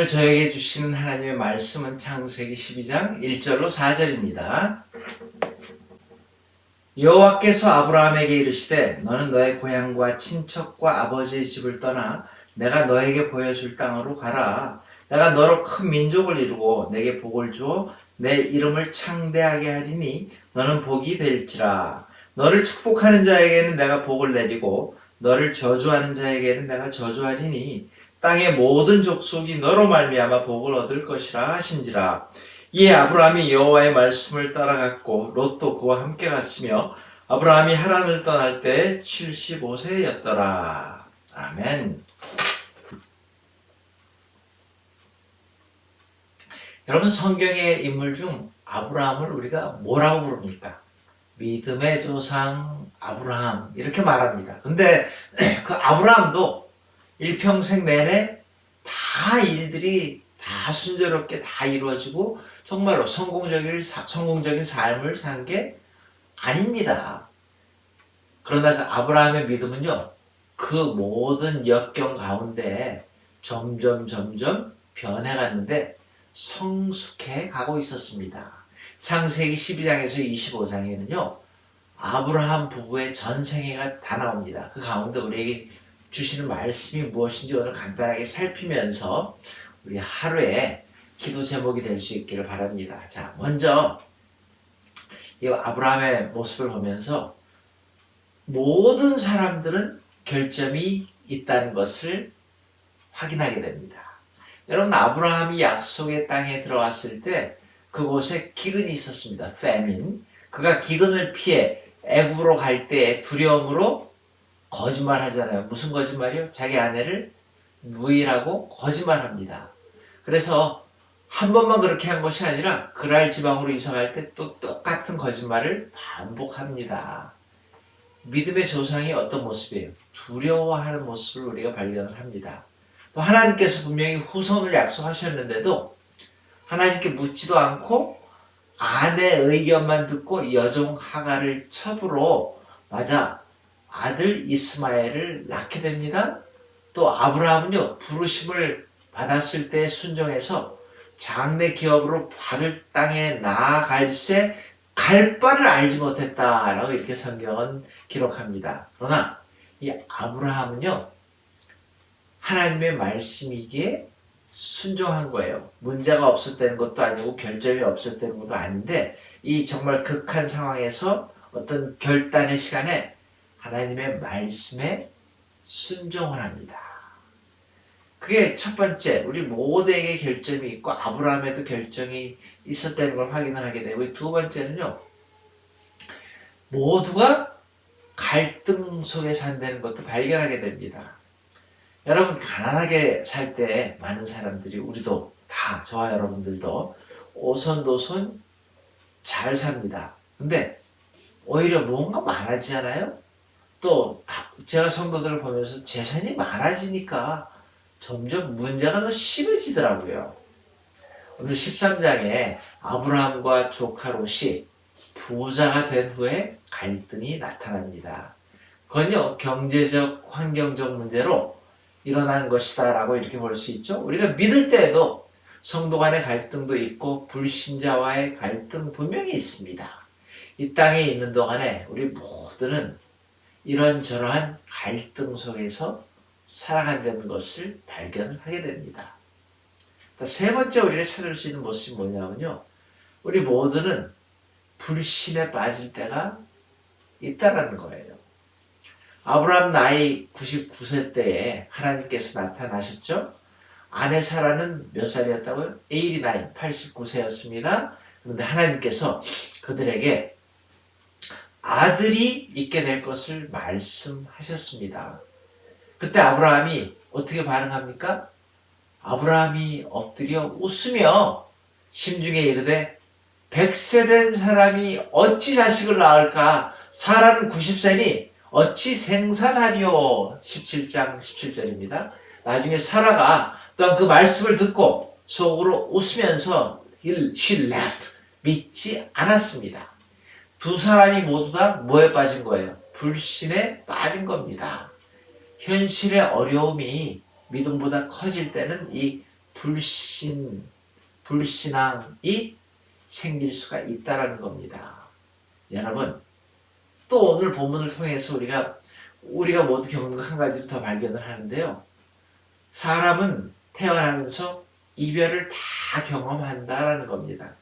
오늘 저에게 주시는 하나님의 말씀은 창세기 12장 1절로 4절입니다. 여호와께서 아브라함에게 이르시되 너는 너의 고향과 친척과 아버지의 집을 떠나 내가 너에게 보여줄 땅으로 가라. 내가 너로 큰 민족을 이루고 내게 복을 주어 내 이름을 창대하게 하리니 너는 복이 될지라. 너를 축복하는 자에게는 내가 복을 내리고 너를 저주하는 자에게는 내가 저주하리니 땅의 모든 족속이 너로 말미암아 복을 얻을 것이라 하신지라. 이에 아브라함이 여호와의 말씀을 따라갔고 롯도 그와 함께 갔으며 아브라함이 하란을 떠날 때 75세였더라. 아멘. 여러분, 성경의 인물 중 아브라함을 우리가 뭐라고 부릅니까? 믿음의 조상 아브라함 이렇게 말합니다. 근데 그 아브라함도 일평생 내내 다 일들이 다 순조롭게 다 이루어지고 정말로 성공적인 삶을 산 게 아닙니다. 그러나 그 아브라함의 믿음은요, 그 모든 역경 가운데 점점 변해갔는데 성숙해 가고 있었습니다. 창세기 12장에서 25장에는요, 아브라함 부부의 전생애가 다 나옵니다. 그 가운데 우리에게 주시는 말씀이 무엇인지 오늘 간단하게 살피면서 우리 하루에 기도 제목이 될 수 있기를 바랍니다. 자, 먼저 이 아브라함의 모습을 보면서 모든 사람들은 결점이 있다는 것을 확인하게 됩니다. 여러분, 아브라함이 약속의 땅에 들어왔을 때 그곳에 기근이 있었습니다. famine. 그가 기근을 피해 애굽으로 갈 때 두려움으로 거짓말 하잖아요. 무슨 거짓말이요? 자기 아내를 누이라고 거짓말합니다. 그래서 한 번만 그렇게 한 것이 아니라 그랄 지방으로 이사 갈 때 또 똑같은 거짓말을 반복합니다. 믿음의 조상이 어떤 모습이에요? 두려워하는 모습을 우리가 발견을 합니다. 또 하나님께서 분명히 후손을 약속하셨는데도 하나님께 묻지도 않고 아내 의견만 듣고 여종 하갈을 첩으로 맞아 아들 이스마엘을 낳게 됩니다. 또 아브라함은요, 부르심을 받았을 때 순종해서 장래 기업으로 받을 땅에 나아갈새 갈 바를 알지 못했다라고 이렇게 성경은 기록합니다. 그러나 이 아브라함은요, 하나님의 말씀이기에 순종한 거예요. 문제가 없었다는 것도 아니고 결점이 없었다는 것도 아닌데 이 정말 극한 상황에서 어떤 결단의 시간에 하나님의 말씀에 순종을 합니다. 그게 첫 번째, 우리 모두에게 결점이 있고 아브라함에도 결정이 있었다는 걸 확인을 하게 되고, 두 번째는요, 모두가 갈등 속에 산다는 것도 발견하게 됩니다. 여러분, 가난하게 살 때 많은 사람들이, 우리도 다, 저와 여러분들도 오손도손 잘 삽니다. 근데 오히려 뭔가 많아지잖아요? 또 제가 성도들을 보면서 재산이 많아지니까 점점 문제가 더 심해지더라고요. 오늘 13장에 아브라함과 조카 롯이 부자가 된 후에 갈등이 나타납니다. 그건요, 경제적, 환경적 문제로 일어난 것이다 라고 이렇게 볼 수 있죠. 우리가 믿을 때에도 성도 간의 갈등도 있고 불신자와의 갈등 분명히 있습니다. 이 땅에 있는 동안에 우리 모두는 이런저러한 갈등 속에서 살아간다는 것을 발견을 하게 됩니다. 세 번째 우리가 찾을 수 있는 모습이 뭐냐면요, 우리 모두는 불신에 빠질 때가 있다라는 거예요. 아브라함 나이 99세 때에 하나님께서 나타나셨죠. 아내 사라는 몇 살이었다고요? 89, 89세였습니다. 그런데 하나님께서 그들에게 아들이 있게 될 것을 말씀하셨습니다. 그때 아브라함이 어떻게 반응합니까? 아브라함이 엎드려 웃으며 심중에 이르되 100세 된 사람이 어찌 자식을 낳을까? 사라는 90세니 어찌 생산하리요? 17장 17절입니다. 나중에 사라가 또한 그 말씀을 듣고 속으로 웃으면서 she laughed. 믿지 않았습니다. 두 사람이 모두 다 뭐에 빠진 거예요? 불신에 빠진 겁니다. 현실의 어려움이 믿음보다 커질 때는 이 불신앙이 생길 수가 있다라는 겁니다. 여러분, 또 오늘 본문을 통해서 우리가 모두 겪는 한 가지를 더 발견을 하는데요. 사람은 태어나면서 이별을 다 경험한다라는 겁니다.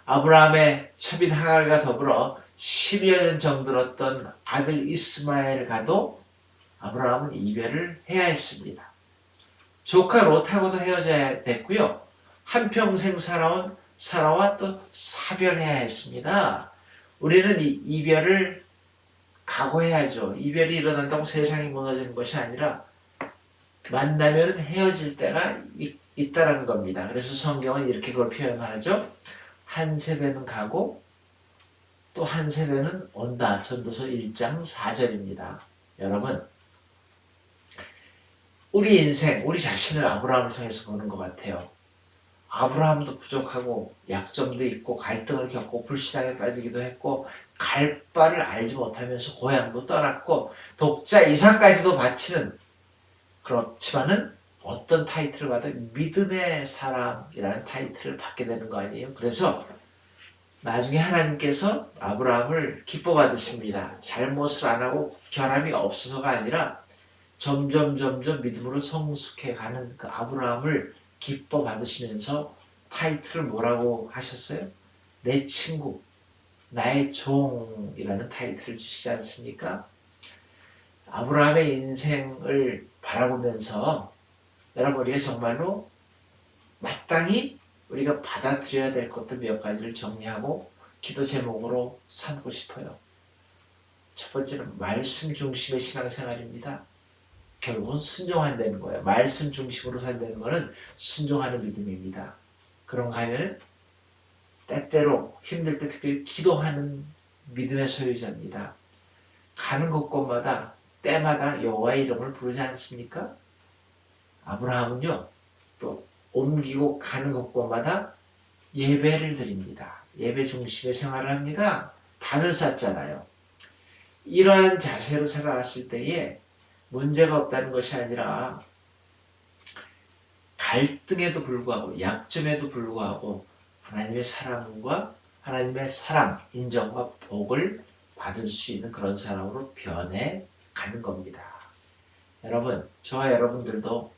아브라함의 첩인 하갈과 더불어 10여 년 정들었던 아들 이스마엘과도 아브라함은 이별을 해야 했습니다. 조카 롯하고도 헤어져야 됐고요. 한평생 살아온 사라와 또 사별해야 했습니다. 우리는 이 이별을 각오해야죠. 이별이 일어난다고 세상이 무너지는 것이 아니라 만나면 헤어질 때가 있다라는 겁니다. 그래서 성경은 이렇게 그걸 표현하죠. 한 세대는 가고 또 한 세대는 온다. 전도서 1장 4절입니다. 여러분, 우리 인생, 우리 자신을 아브라함을 통해서 보는 것 같아요. 아브라함도 부족하고 약점도 있고 갈등을 겪고 불신앙에 빠지기도 했고 갈 바를 알지 못하면서 고향도 떠났고 독자 이삭까지도 바치는, 그렇지만은 어떤 타이틀을 받아? 믿음의 사람이라는 타이틀을 받게 되는 거 아니에요? 그래서 나중에 하나님께서 아브라함을 기뻐 받으십니다. 잘못을 안 하고 결함이 없어서가 아니라 점점 믿음으로 성숙해 가는 그 아브라함을 기뻐 받으시면서 타이틀을 뭐라고 하셨어요? 내 친구, 나의 종이라는 타이틀을 주시지 않습니까? 아브라함의 인생을 바라보면서 여러분, 우리가 정말로 마땅히 우리가 받아들여야 될 것들 몇 가지를 정리하고 기도 제목으로 삼고 싶어요. 첫 번째는 말씀 중심의 신앙생활입니다. 결국은 순종한다는 거예요. 말씀 중심으로 산다는 것은 순종하는 믿음입니다. 그런가 하면 때때로 힘들 때 특별히 기도하는 믿음의 소유자입니다. 가는 곳곳마다 때마다 여호와의 이름을 부르지 않습니까? 아브라함은요, 또 옮기고 가는 곳곳마다 예배를 드립니다. 예배 중심의 생활을 합니다. 단을 쌓잖아요. 이러한 자세로 살아갔을 때에 문제가 없다는 것이 아니라 갈등에도 불구하고 약점에도 불구하고 하나님의 사랑과 하나님의 사랑, 인정과 복을 받을 수 있는 그런 사람으로 변해가는 겁니다. 여러분, 저와 여러분들도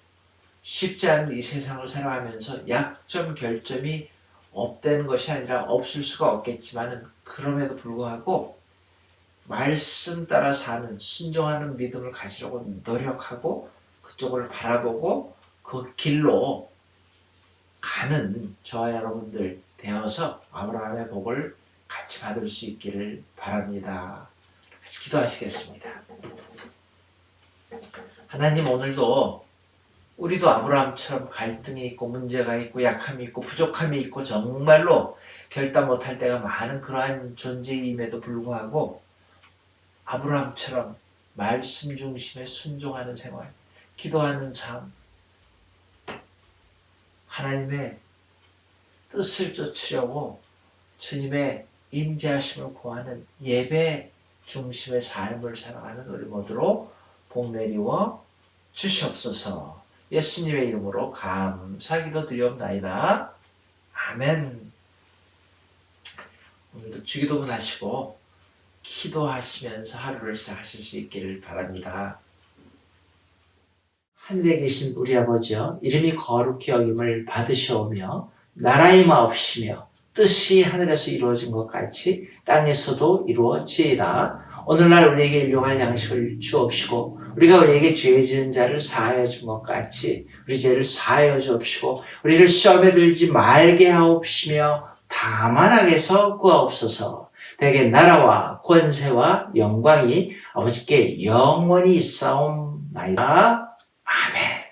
쉽지 않은 이 세상을 살아가면서 약점, 결점이 없다는 것이 아니라 없을 수가 없겠지만 그럼에도 불구하고 말씀 따라 사는, 순종하는 믿음을 가지려고 노력하고 그쪽을 바라보고 그 길로 가는 저와 여러분들 되어서 아브라함의 복을 같이 받을 수 있기를 바랍니다. 같이 기도하시겠습니다. 하나님, 오늘도 우리도 아브라함처럼 갈등이 있고 문제가 있고 약함이 있고 부족함이 있고 정말로 결단 못할 때가 많은 그러한 존재임에도 불구하고 아브라함처럼 말씀 중심에 순종하는 생활, 기도하는 삶, 하나님의 뜻을 쫓으려고 주님의 임재하심을 구하는 예배 중심의 삶을 살아가는 우리 모두로 복 내리워 주시옵소서. 예수님의 이름으로 감사기도 드리옵나이다. 아멘. 오늘도 주기도문 하시고 기도하시면서 하루를 시작하실 수 있기를 바랍니다. 하늘에 계신 우리 아버지여, 이름이 거룩히 여김을 받으시오며 나라의 마옵시며 뜻이 하늘에서 이루어진 것 같이 땅에서도 이루어지이다. 오늘날 우리에게 일용할 양식을 주옵시고 우리가 우리에게 죄 지은 자를 사하여 준 것 같이 우리 죄를 사하여 주옵시고 우리를 시험에 들지 말게 하옵시며 다만 악에서 구하옵소서. 대개 나라와 권세와 영광이 아버지께 영원히 있사옵나이다. 아멘.